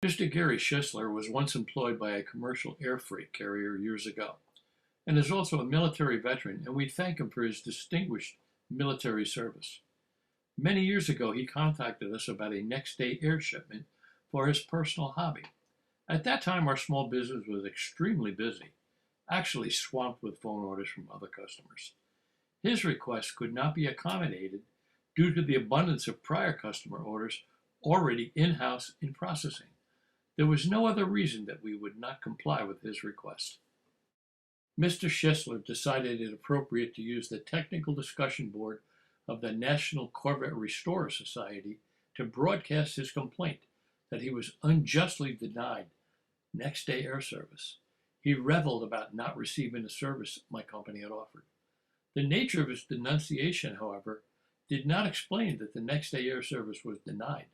Mr. Gary Schisler was once employed by a commercial air freight carrier years ago, and is also a military veteran, and we thank him for his distinguished military service. Many years ago, he contacted us about a next-day air shipment for his personal hobby. At that time, our small business was extremely busy, actually swamped with phone orders from other customers. His request could not be accommodated due to the abundance of prior customer orders already in-house in processing. There was no other reason that we would not comply with his request. Mr. Schisler decided it appropriate to use the technical discussion board of the National Corvette Restorer Society to broadcast his complaint that he was unjustly denied next-day air service. He reveled about not receiving the service my company had offered. The nature of his denunciation, however, did not explain that the next-day air service was denied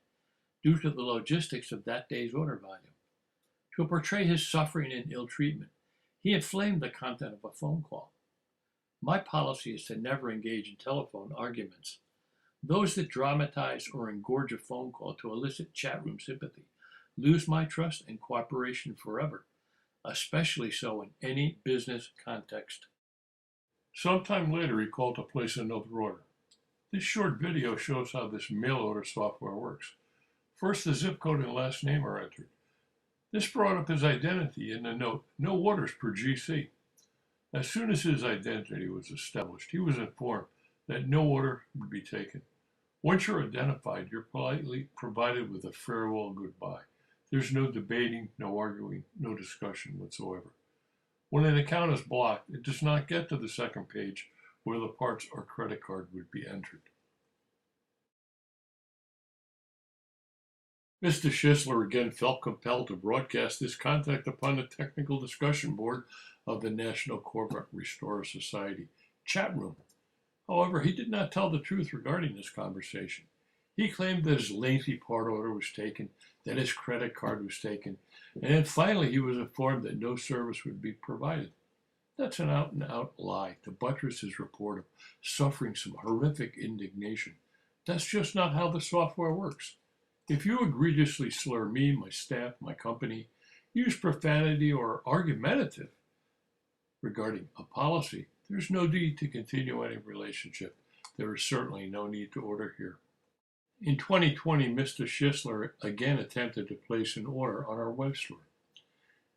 due to the logistics of that day's order volume. To portray his suffering and ill treatment, he inflamed the content of a phone call. My policy is to never engage in telephone arguments. Those that dramatize or engorge a phone call to elicit chat room sympathy lose my trust and cooperation forever, especially so in any business context. Sometime later, he called to place another order. This short video shows how this mail order software works. First, the zip code and last name are entered. This brought up his identity in the note, no orders per GC. As soon as his identity was established, he was informed that no order would be taken. Once you're identified, you're politely provided with a farewell goodbye. There's no debating, no arguing, no discussion whatsoever. When an account is blocked, it does not get to the second page where the parts or credit card would be entered. Mr. Schisler again felt compelled to broadcast this contact upon the technical discussion board of the National Corvette Restorer Society chat room. However, he did not tell the truth regarding this conversation. He claimed that his lengthy part order was taken, that his credit card was taken, and then finally he was informed that no service would be provided. That's an out-and-out lie to buttress his report of suffering some horrific indignation. That's just not how the software works. If you egregiously slur me, my staff, my company, use profanity or argumentative regarding a policy, there's no need to continue any relationship. There is certainly no need to order here. In 2020, Mr. Schisler again attempted to place an order on our web store.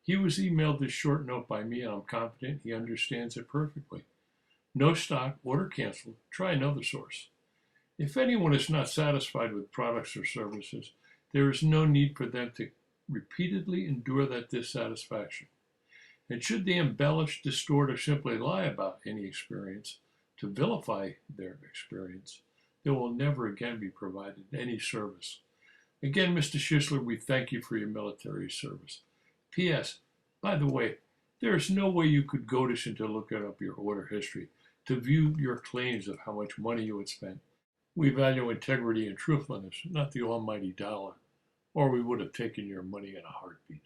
He was emailed this short note by me, and I'm confident he understands it perfectly. No stock, order canceled, try another source. If anyone is not satisfied with products or services, there is no need for them to repeatedly endure that dissatisfaction. And should they embellish, distort, or simply lie about any experience to vilify their experience, they will never again be provided any service. Again, Mr. Schisler, we thank you for your military service. P.S. By the way, there is no way you could goad us into looking up your order history to view your claims of how much money you had spent. We value integrity and truthfulness, not the almighty dollar, or we would have taken your money in a heartbeat.